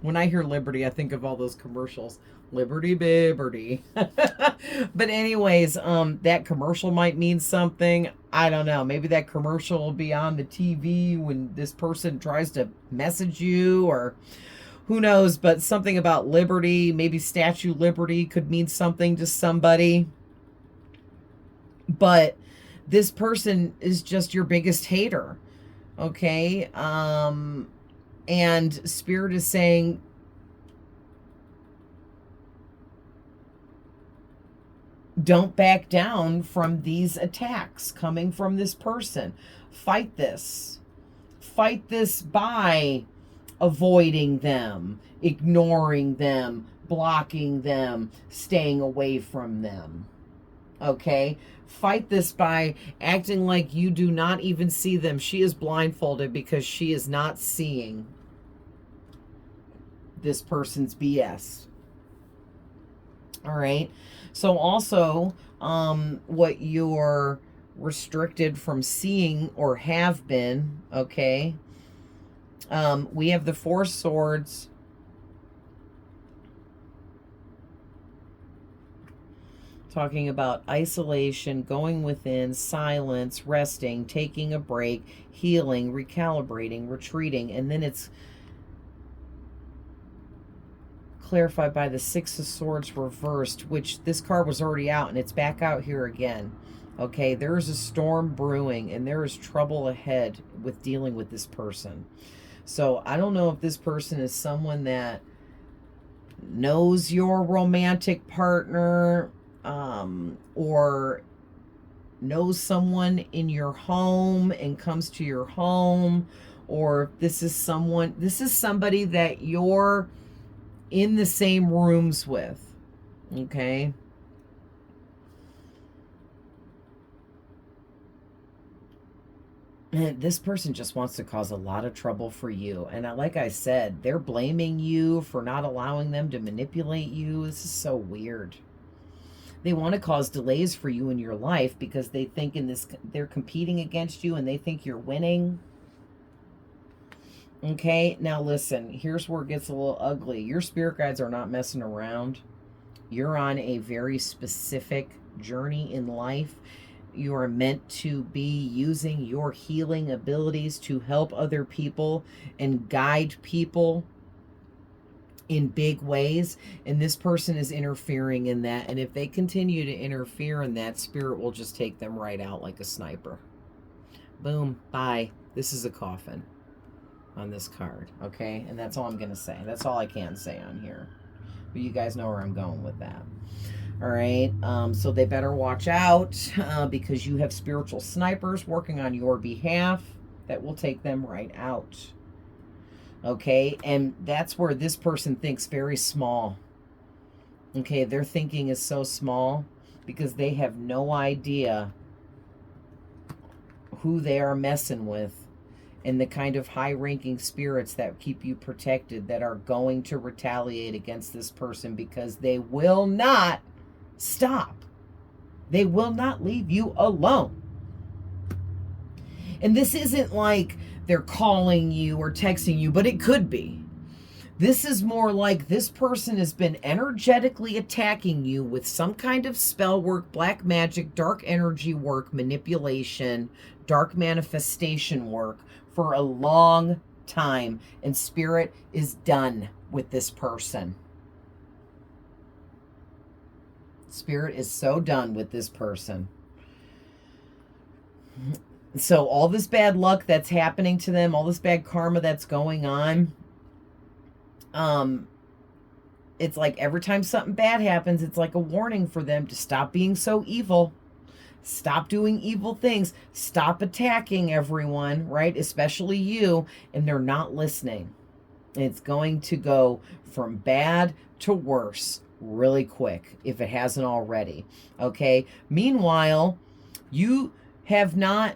when I hear liberty, I think of all those commercials. Liberty, bibberty. But anyways, that commercial might mean something. I don't know. Maybe that commercial will be on the TV when this person tries to message you, or who knows, but something about liberty, maybe Statue Liberty could mean something to somebody. But this person is just your biggest hater. Okay? And Spirit is saying, don't back down from these attacks coming from this person. Fight this. Fight this by avoiding them, ignoring them, blocking them, staying away from them. Okay? Fight this by acting like you do not even see them. She is blindfolded because she is not seeing this person's BS. All right? So also, what you're restricted from seeing or have been, okay? We have the Four Swords. Talking about isolation, going within, silence, resting, taking a break, healing, recalibrating, retreating. And then it's clarified by the Six of Swords reversed, which this card was already out, and it's back out here again. Okay, there is a storm brewing, and there is trouble ahead with dealing with this person. So I don't know if this person is someone that knows your romantic partner, or knows someone in your home and comes to your home, or this is somebody that you're in the same rooms with. Okay? And this person just wants to cause a lot of trouble for you. And like I said, they're blaming you for not allowing them to manipulate you. This is so weird. They want to cause delays for you in your life because they think they're competing against you and they think you're winning. Okay, now listen, here's where it gets a little ugly. Your spirit guides are not messing around. You're on a very specific journey in life. You are meant to be using your healing abilities to help other people and guide people in big ways, and this person is interfering in that. And if they continue to interfere in that, Spirit will just take them right out like a sniper. Boom, bye. This is a coffin on this card, okay? And that's all I'm gonna say. That's all I can say on here, but you guys know where I'm going with that. All right, so they better watch out, because you have spiritual snipers working on your behalf that will take them right out. Okay, and that's where this person thinks very small. Okay, their thinking is so small because they have no idea who they are messing with and the kind of high-ranking spirits that keep you protected that are going to retaliate against this person, because they will not stop. They will not leave you alone. And this isn't like they're calling you or texting you, but it could be. This is more like this person has been energetically attacking you with some kind of spell work, black magic, dark energy work, manipulation, dark manifestation work for a long time. And Spirit is done with this person. Spirit is so done with this person. So all this bad luck that's happening to them, all this bad karma that's going on, it's like every time something bad happens, it's like a warning for them to stop being so evil. Stop doing evil things. Stop attacking everyone, right? Especially you. And they're not listening. It's going to go from bad to worse really quick if it hasn't already. Okay. Meanwhile, you have not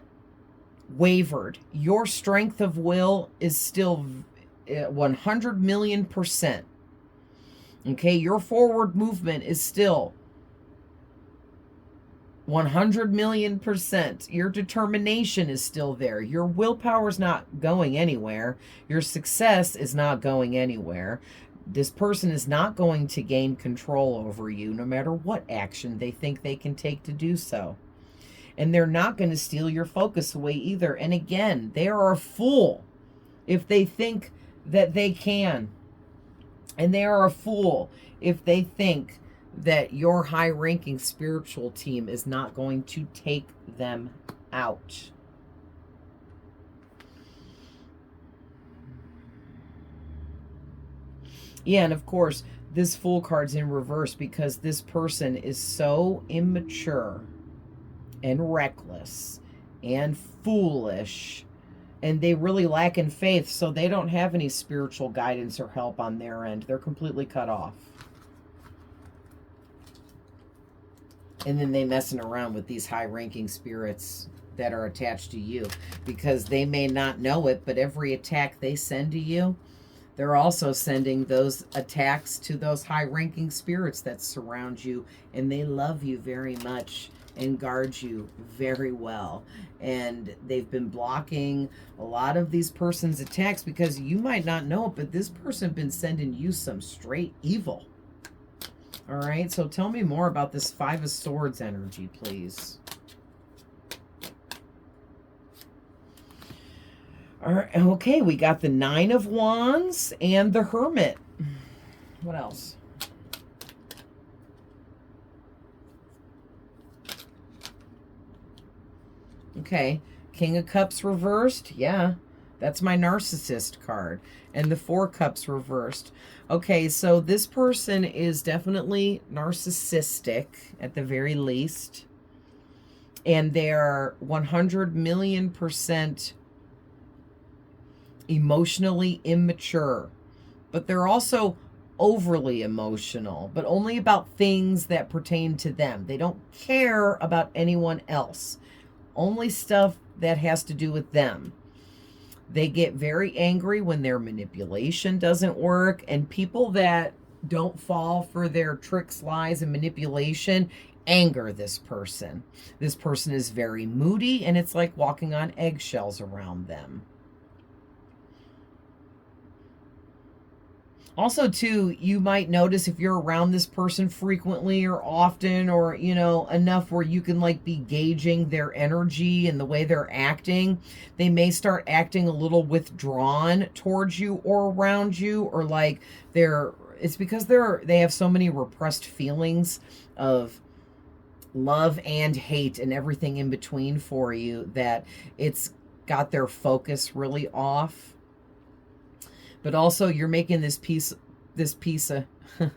wavered. Your strength of will is still 100 million%. Okay. Your forward movement is still 100 million%. Your determination is still there. Your willpower is not going anywhere. Your success is not going anywhere. This person is not going to gain control over you no matter what action they think they can take to do so. And they're not going to steal your focus away either. And again, they are a fool if they think that they can. And they are a fool if they think that your high-ranking spiritual team is not going to take them out. Yeah, and of course, this Fool card's in reverse because this person is so immature and reckless and foolish, and they really lack in faith, so they don't have any spiritual guidance or help on their end. They're completely cut off. And then they messing around with these high-ranking spirits that are attached to you because they may not know it, but every attack they send to you, they're also sending those attacks to those high-ranking spirits that surround you, and they love you very much and guard you very well. And they've been blocking a lot of these person's attacks because you might not know it, but this person been sending you some straight evil. All right, so tell me more about this Five of Swords energy, please. All right, okay, we got the Nine of Wands and the Hermit. What else? Okay, King of Cups reversed. Yeah, that's my Narcissist card. And the Four Cups reversed. Okay, so this person is definitely narcissistic at the very least. And they're 100 million% emotionally immature. But they're also overly emotional, but only about things that pertain to them. They don't care about anyone else. Only stuff that has to do with them. They get very angry when their manipulation doesn't work, and people that don't fall for their tricks, lies, and manipulation anger this person. This person is very moody, and it's like walking on eggshells around them. Also, too, you might notice if you're around this person frequently or often or, you know, enough where you can like be gauging their energy and the way they're acting, they may start acting a little withdrawn towards you or around you, or like it's because they have so many repressed feelings of love and hate and everything in between for you that it's got their focus really off. But also you're making this piece of, I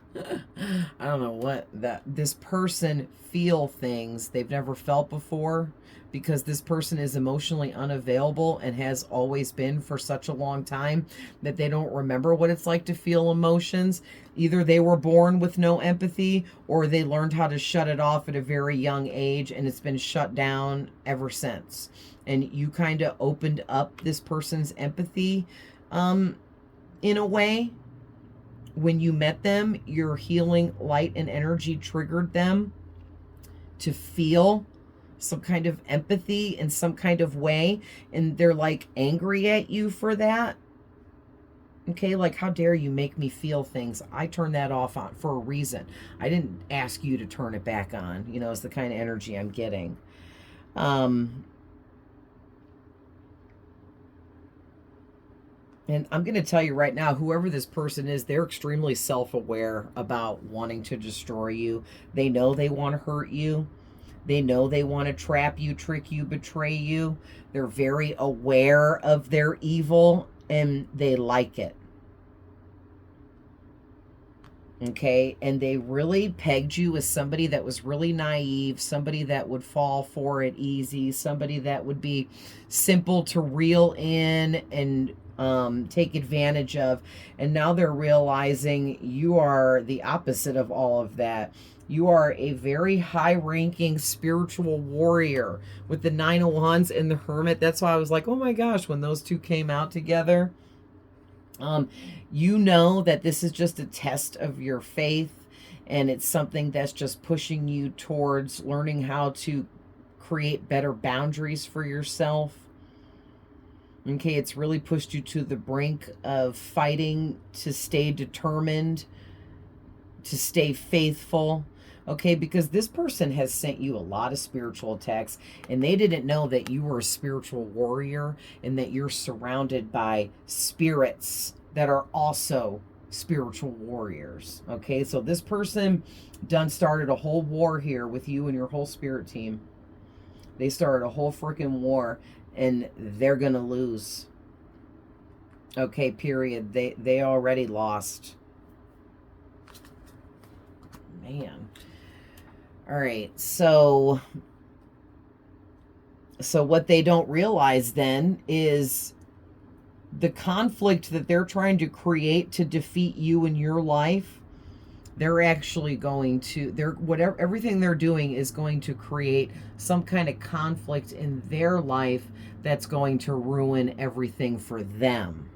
don't know what, this person feel things they've never felt before, because this person is emotionally unavailable and has always been for such a long time that they don't remember what it's like to feel emotions. Either they were born with no empathy or they learned how to shut it off at a very young age and it's been shut down ever since. And you kind of opened up this person's empathy, in a way. When you met them, your healing light and energy triggered them to feel some kind of empathy in some kind of way, and they're like angry at you for that. Okay, like, how dare you make me feel things? I turned that off on for a reason. I didn't ask you to turn it back on, you know, is the kind of energy I'm getting. And I'm going to tell you right now, whoever this person is, they're extremely self-aware about wanting to destroy you. They know they want to hurt you. They know they want to trap you, trick you, betray you. They're very aware of their evil and they like it. Okay, and they really pegged you as somebody that was really naive, somebody that would fall for it easy, somebody that would be simple to reel in and take advantage of. And now they're realizing you are the opposite of all of that. You are a very high-ranking spiritual warrior with the Nine of Wands and the Hermit. That's why I was like, oh my gosh, when those two came out together. You know that this is just a test of your faith, and it's something that's just pushing you towards learning how to create better boundaries for yourself. Okay, it's really pushed you to the brink of fighting to stay determined, to stay faithful. Okay, because this person has sent you a lot of spiritual texts, and they didn't know that you were a spiritual warrior and that you're surrounded by spirits that are also spiritual warriors. Okay, so this person done started a whole war here with you and your whole spirit team. They started a whole freaking war, and they're gonna lose. Okay, period. They already lost. Man. All right, so what they don't realize then is the conflict that they're trying to create to defeat you in your life. They're actually going to, whatever, everything they're doing is going to create some kind of conflict in their life that's going to ruin everything for them.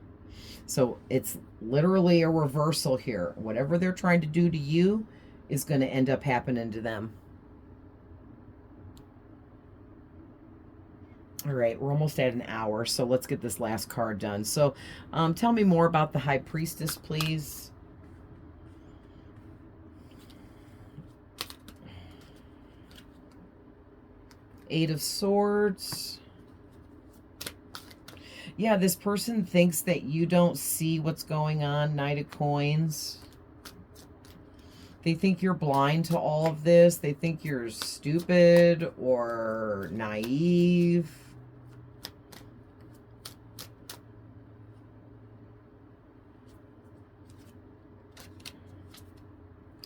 So it's literally a reversal here. Whatever they're trying to do to you is going to end up happening to them. All right, we're almost at an hour, so let's get this last card done. So tell me more about the High Priestess, please. Eight of Swords. Yeah, this person thinks that you don't see what's going on. Knight of Coins. They think you're blind to all of this. They think you're stupid or naive.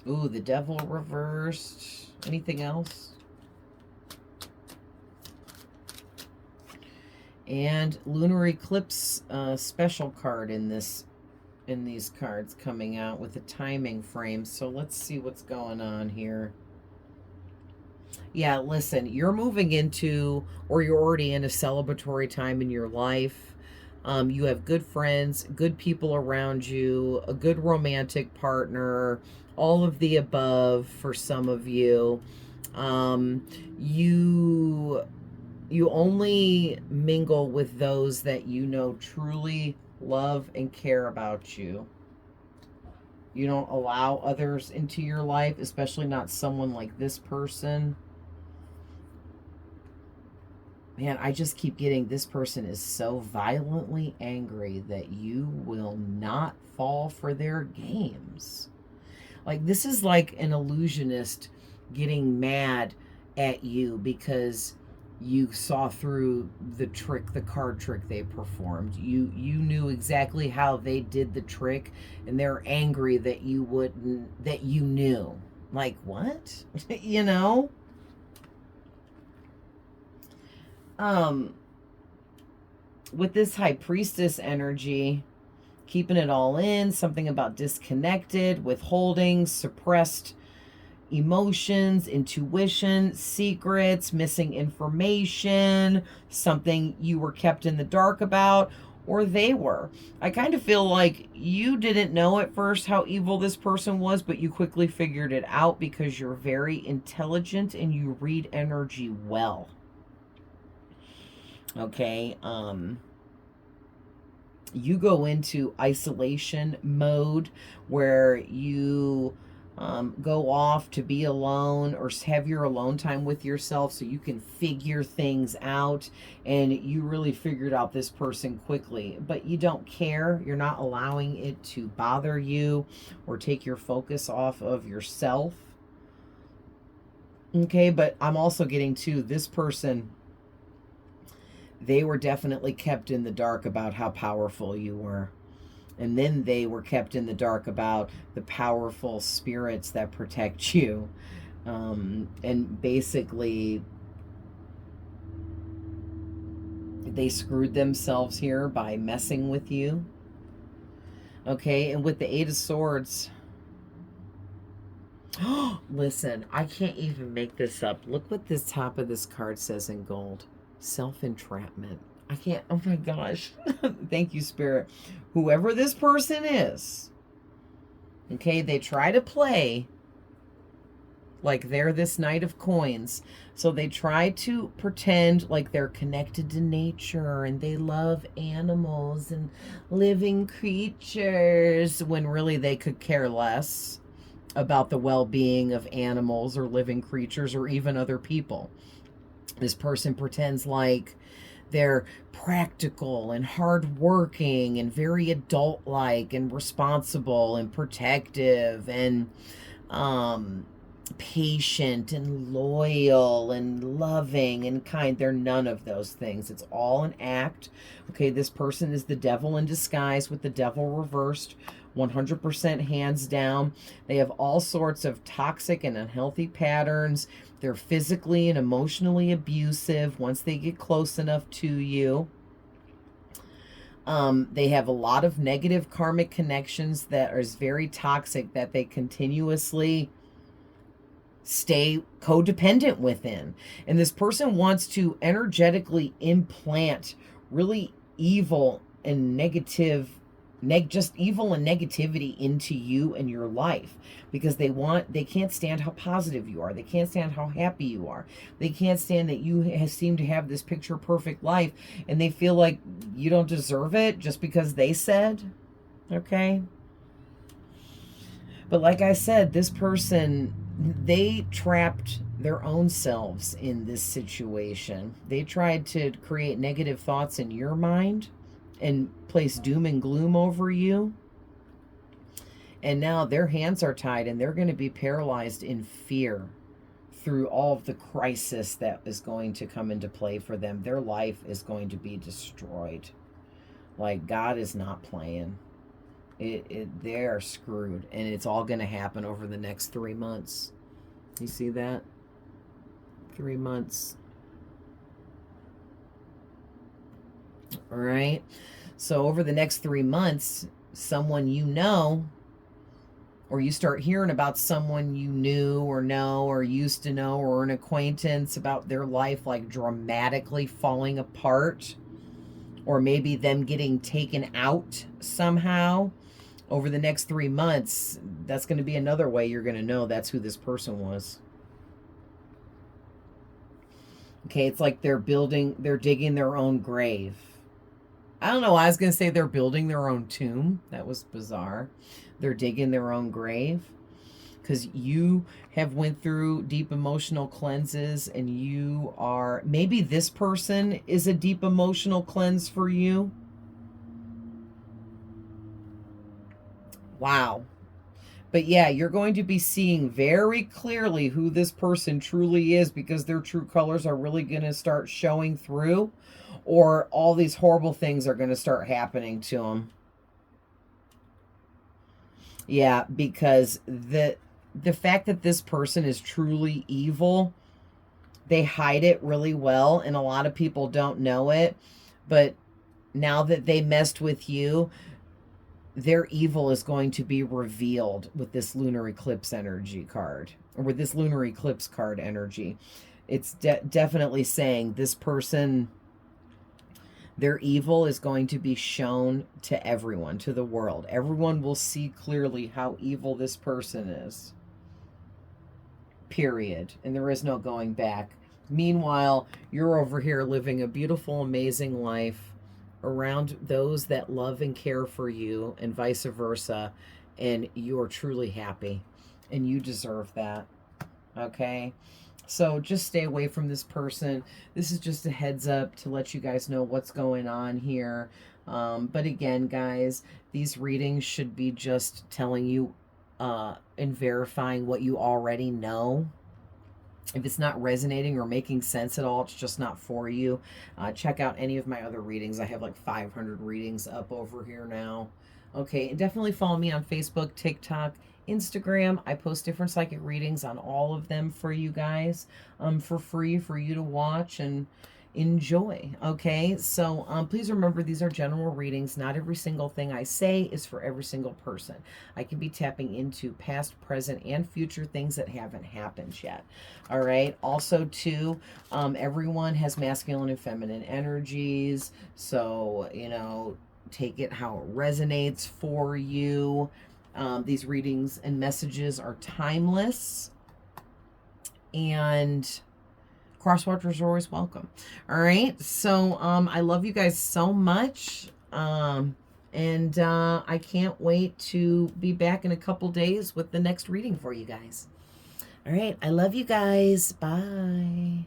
Ooh, the Devil reversed. Anything else? And Lunar Eclipse special card in these cards coming out with a timing frame. So let's see what's going on here. Yeah, listen, you're moving into, or you're already in a celebratory time in your life. You have good friends, good people around you, a good romantic partner, all of the above for some of you. You only mingle with those that you know truly love and care about you. You don't allow others into your life, especially not someone like this person. Man, I just keep getting this person is so violently angry that you will not fall for their games. Like, this is like an illusionist getting mad at you because you saw through the trick, the card trick they performed. You knew exactly how they did the trick, and they're angry that you wouldn't, that you knew. Like, what? You know? With this High Priestess energy, keeping it all in, something about disconnected, withholding, suppressed emotions, intuition, secrets, missing information, something you were kept in the dark about, or they were. I kind of feel like you didn't know at first how evil this person was, but you quickly figured it out because you're very intelligent and you read energy well. Okay, you go into isolation mode where you go off to be alone or have your alone time with yourself so you can figure things out, and you really figured out this person quickly, but you don't care. You're not allowing it to bother you or take your focus off of yourself. Okay, but I'm also getting to this person, they were definitely kept in the dark about how powerful you were. And then they were kept in the dark about the powerful spirits that protect you. And basically, they screwed themselves here by messing with you. Okay, and with the Eight of Swords, listen, I can't even make this up. Look what the top of this card says in gold. Self-entrapment. I can't, oh my gosh. Thank you, Spirit. Whoever this person is, okay, they try to play like they're this Knight of Coins. So they try to pretend like they're connected to nature and they love animals and living creatures, when really they could care less about the well-being of animals or living creatures or even other people. This person pretends like they're practical and hardworking and very adult-like and responsible and protective and patient and loyal and loving and kind. They're none of those things. It's all an act. Okay, this person is the devil in disguise with the devil reversed. 100% hands down. They have all sorts of toxic and unhealthy patterns. They're physically and emotionally abusive once they get close enough to you. They have a lot of negative karmic connections that are very toxic, that they continuously stay codependent within. And this person wants to energetically implant really evil and negative, just evil and negativity into you and your life, because they can't stand how positive you are. They can't stand how happy you are. They can't stand that you seem to have this picture perfect life, and they feel like you don't deserve it just because they said, okay? But like I said, this person, they trapped their own selves in this situation. They tried to create negative thoughts in your mind and place doom and gloom over you. And now their hands are tied and they're going to be paralyzed in fear through all of the crisis that is going to come into play for them. Their life is going to be destroyed. Like, God is not playing. They are screwed, and it's all going to happen over the next 3 months. You see that? 3 months. All right. So over the next 3 months, someone you know, or you start hearing about someone you knew or know or used to know, or an acquaintance, about their life like dramatically falling apart, or maybe them getting taken out somehow over the next 3 months. That's going to be another way you're going to know that's who this person was. Okay, it's like they're digging their own grave. I don't know why I was going to say they're building their own tomb. That was bizarre. They're digging their own grave, because you have went through deep emotional cleanses, and you are, maybe this person is a deep emotional cleanse for you. Wow. But yeah, you're going to be seeing very clearly who this person truly is, because their true colors are really going to start showing through, or all these horrible things are going to start happening to them. Yeah, because the fact that this person is truly evil, they hide it really well, and a lot of people don't know it. But now that they messed with you, their evil is going to be revealed with this lunar eclipse energy card, or with this lunar eclipse card energy. It's definitely saying this person, their evil is going to be shown to everyone, to the world. Everyone will see clearly how evil this person is. Period. And there is no going back. Meanwhile, you're over here living a beautiful, amazing life around those that love and care for you, and vice versa, and you're truly happy. and you deserve that. Okay? So just stay away from this person. This is just a heads up to let you guys know what's going on here. But again, guys, these readings should be just telling you and verifying what you already know. If it's not resonating or making sense at all, it's just not for you. Check out any of my other readings. I have like 500 readings up over here now. Okay, and definitely follow me on Facebook, TikTok, Instagram. I post different psychic readings on all of them for you guys for free for you to watch and enjoy. Okay, so please remember these are general readings. Not every single thing I say is for every single person. I can be tapping into past, present, and future things that haven't happened yet. All right, also too, everyone has masculine and feminine energies, so you know, take it how it resonates for you. These readings and messages are timeless, and crosswatchers are always welcome. All right, so I love you guys so much, and I can't wait to be back in a couple days with the next reading for you guys. All right, I love you guys. Bye.